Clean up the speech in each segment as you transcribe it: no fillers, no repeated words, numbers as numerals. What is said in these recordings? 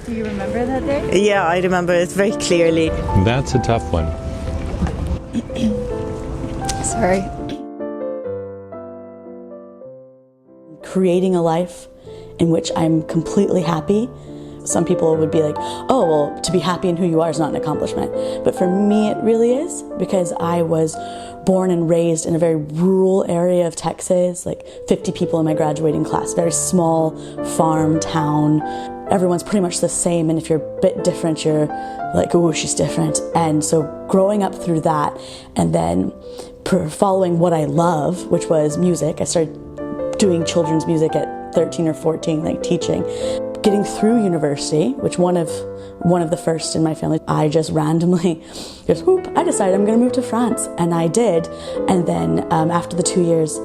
Do you remember that day? Yeah, I remember it very clearly. That's a tough one. Sorry. Creating a life in which I'm completely happy. Some people would be like, oh, well, to be happy in who you are is not an accomplishment. But for me, it really is, because I was born and raised in a very rural area of Texas, like 50 people in my graduating class, very small farm town. Everyone's pretty much the same, and if you're a bit different, you're like, oh, she's different. And so growing up through that, and then following what I love, which was music. I started doing children's music at 13 or 14, like teaching. Getting through university, which one of the first in my family, I just randomly just whoop, I decided I'm gonna move to France, and I did. And then after the 2 years,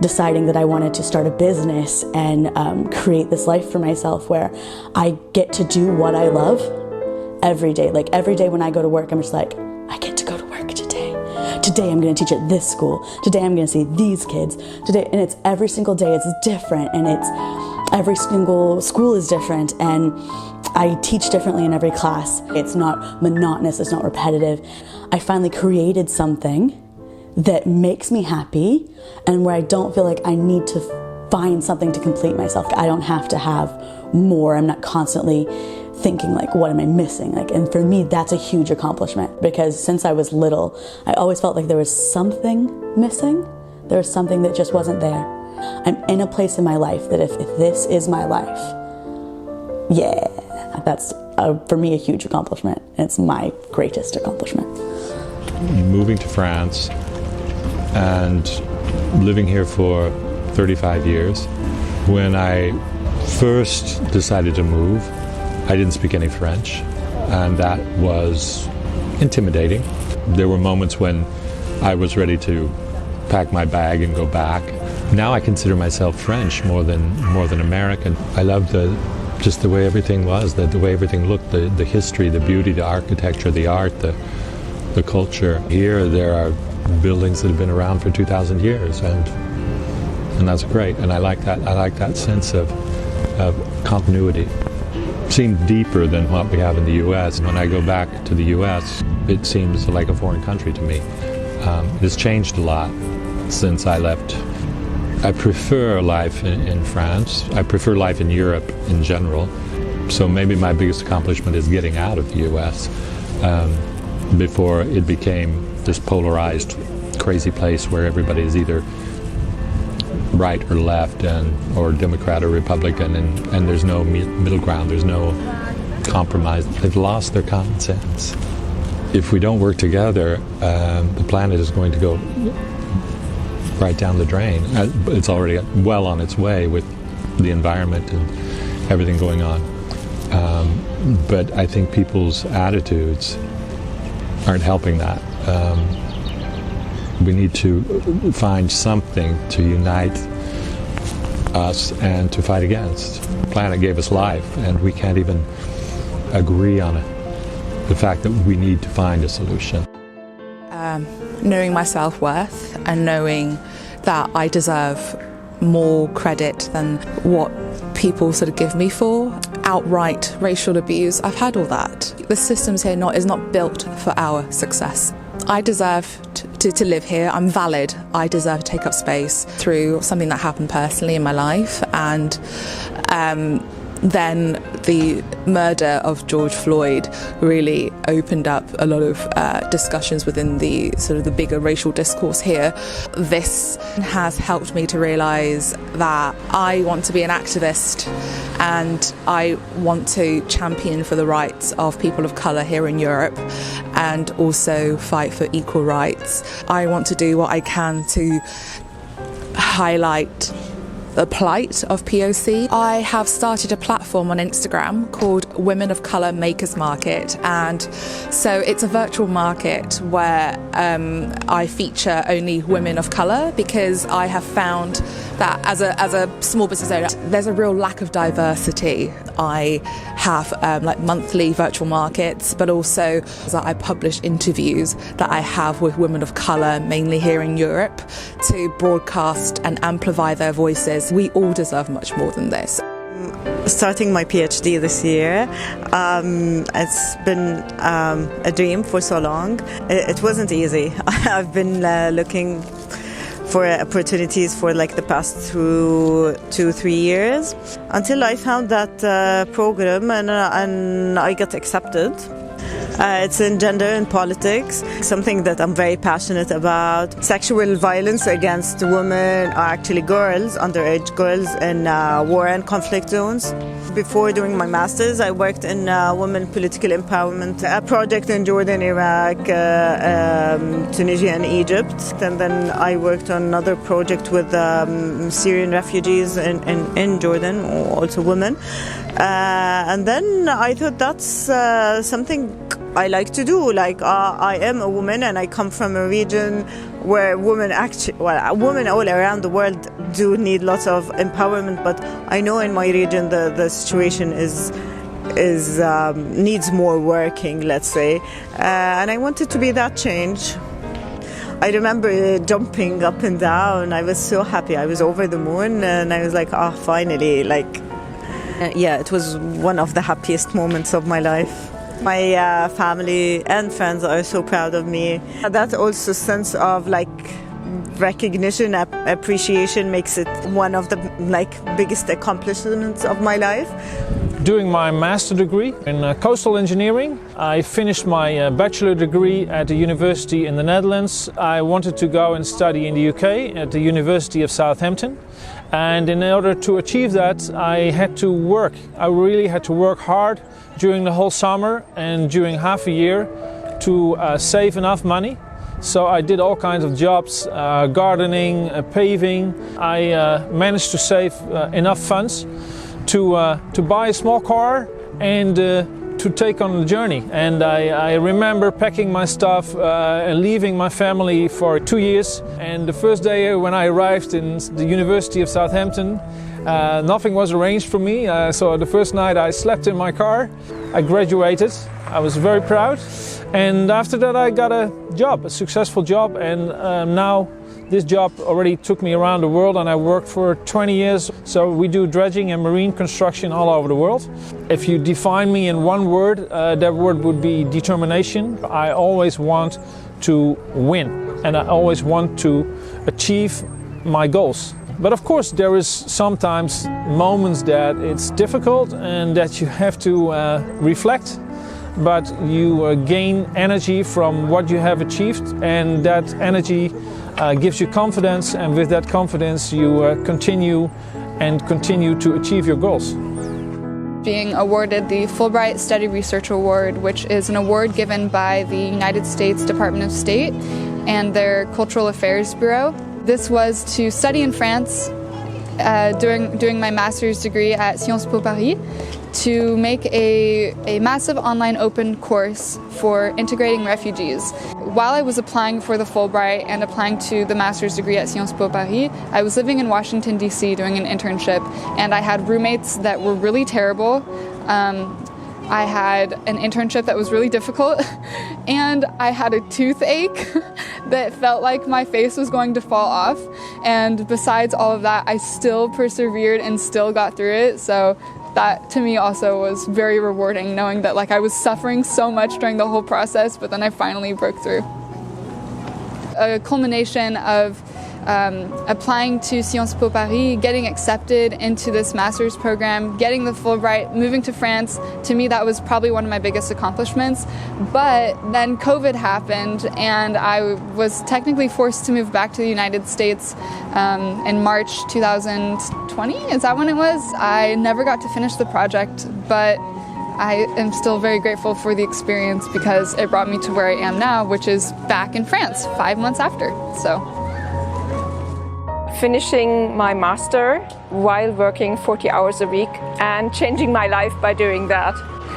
deciding that I wanted to start a business and create this life for myself where I get to do what I love every day. Like every day when I go to work, I'm just like, I get to go to work today. Today I'm going to teach at this school. Today I'm going to see these kids. Today, and it's every single day it's different, and it's every single school is different, and I teach differently in every class. It's not monotonous, it's not repetitive. I finally created something that makes me happy, and where I don't feel like I need to find something to complete myself. I don't have to have more. I'm not constantly thinking like, what am I missing? Like, and for me, that's a huge accomplishment, because since I was little, I always felt like there was something missing. There was something that just wasn't there. I'm in a place in my life that if this is my life, yeah, that's for me a huge accomplishment. It's my greatest accomplishment. Moving to France and living here for 35 years. When I first decided to move, I didn't speak any French, and that was intimidating. There were moments when I was ready to pack my bag and go back. Now I consider myself French more than American. I love just the way everything was, the way everything looked, the history, the beauty, the architecture, the art, the culture. Here there are buildings that have been around for 2,000 years, and that's great. And I like that. I like that sense of continuity. Seems deeper than what we have in the U.S. When I go back to the U.S., it seems like a foreign country to me. It has changed a lot since I left. I prefer life in France. I prefer life in Europe in general. So maybe my biggest accomplishment is getting out of the U.S. Before it became this polarized, crazy place where everybody is either right or left, or Democrat or Republican, and there's no middle ground, there's no compromise. They've lost their common sense. If we don't work together, the planet is going to go right down the drain. It's already well on its way with the environment and everything going on. But I think people's attitudes aren't helping that. We need to find something to unite us and to fight against. The planet gave us life, and we can't even agree on it. The fact that we need to find a solution. Knowing my self-worth and knowing that I deserve more credit than what people sort of give me for. Outright racial abuse, I've had all that. The systems here is not built for our success. I deserve to live here. I'm valid. I deserve to take up space through something that happened personally in my life, and then the murder of George Floyd really opened up a lot of discussions within the sort of the bigger racial discourse here. This has helped me to realise that I want to be an activist, and I want to champion for the rights of people of colour here in Europe, and also fight for equal rights. I want to do what I can to highlight the plight of POC. I have started a platform on Instagram called Women of Colour Makers Market, and so it's a virtual market where I feature only women of colour, because I have found that as a small business owner, there's a real lack of diversity. I have like monthly virtual markets, but also I publish interviews that I have with women of colour, mainly here in Europe, to broadcast and amplify their voices. We all deserve much more than this. starting my PhD this year. It's been a dream for so long. It wasn't easy. I've been looking for opportunities for like the past 2-3 years until I found that program and I got accepted. It's in gender and politics, something that I'm very passionate about. Sexual violence against women, or actually girls, underage girls in war and conflict zones. Before doing my master's, I worked in women political empowerment, a project in Jordan, Iraq, Tunisia and Egypt. And then I worked on another project with Syrian refugees in Jordan, also women. And then I thought that's something I like to do. Like I am a woman and I come from a region where women women all around the world do need lots of empowerment, but I know in my region the situation needs more working, let's say, and I wanted to be that change. I remember jumping up and down. I was so happy. I was over the moon and I was like, finally, like, yeah, it was one of the happiest moments of my life. My family and friends are so proud of me. That also sense of like recognition, appreciation makes it one of the biggest accomplishments of my life. Doing my master degree in coastal engineering, I finished my bachelor degree at a university in the Netherlands. I wanted to go and study in the UK at the University of Southampton. And in order to achieve that, I had to work. I really had to work hard during the whole summer and during half a year to save enough money. So I did all kinds of jobs, gardening, paving. I managed to save enough funds to buy a small car and to take on the journey. And I remember packing my stuff and leaving my family for 2 years. And the first day when I arrived in the University of Southampton, nothing was arranged for me. So the first night I slept in my car. I graduated. I was very proud. And after that I got a job, a successful job. And now this job already took me around the world and I worked for 20 years. So we do dredging and marine construction all over the world. If you define me in one word, that word would be determination. I always want to win and I always want to achieve my goals. But of course there is sometimes moments that it's difficult and that you have to reflect. But you gain energy from what you have achieved, and that energy gives you confidence, and with that confidence you continue to achieve your goals. Being awarded the Fulbright Study Research Award, which is an award given by the United States Department of State and their Cultural Affairs Bureau. This was to study in France doing my master's degree at Sciences Po Paris, to make a massive online open course for integrating refugees. While I was applying for the Fulbright and applying to the master's degree at Sciences Po Paris, I was living in Washington, D.C. doing an internship, and I had roommates that were really terrible. I had an internship that was really difficult, and I had a toothache that felt like my face was going to fall off. And besides all of that, I still persevered and still got through it. So that to me also was very rewarding, knowing that I was suffering so much during the whole process, but then I finally broke through. A culmination of applying to Sciences Po Paris, getting accepted into this master's program, getting the Fulbright, moving to France, to me that was probably one of my biggest accomplishments. But then COVID happened and I was technically forced to move back to the United States in March 2020, is that when it was? I never got to finish the project, but I am still very grateful for the experience because it brought me to where I am now, which is back in France 5 months after. So. Finishing my master while working 40 hours a week and changing my life by doing that.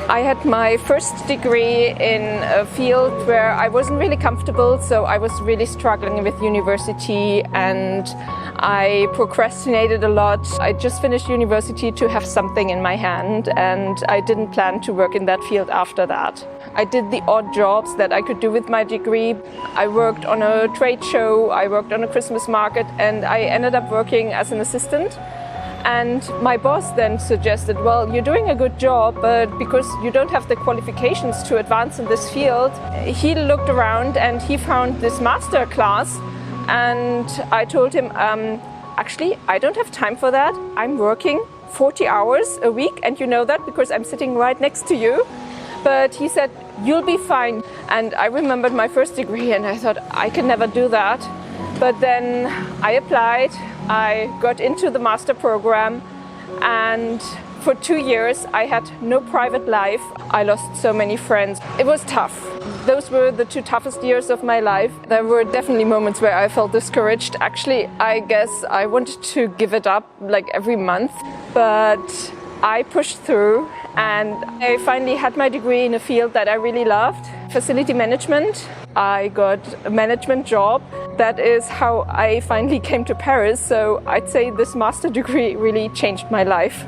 I had my first degree in a field where I wasn't really comfortable, so I was really struggling with university and I procrastinated a lot. I just finished university to have something in my hand and I didn't plan to work in that field after that. I did the odd jobs that I could do with my degree. I worked on a trade show, I worked on a Christmas market, and I ended up working as an assistant. And my boss then suggested, well, you're doing a good job, but because you don't have the qualifications to advance in this field, he looked around and he found this master class. And I told him, actually, I don't have time for that. I'm working 40 hours a week, and you know that because I'm sitting right next to you. But he said, you'll be fine. And I remembered my first degree and I thought, I can never do that. But then I applied, I got into the master program, and for 2 years I had no private life. I lost so many friends. It was tough. Those were the 2 toughest years of my life. There were definitely moments where I felt discouraged. Actually, I guess I wanted to give it up like every month, but I pushed through and I finally had my degree in a field that I really loved, facility management. I got a management job. That is how I finally came to Paris. So I'd say this master degree really changed my life.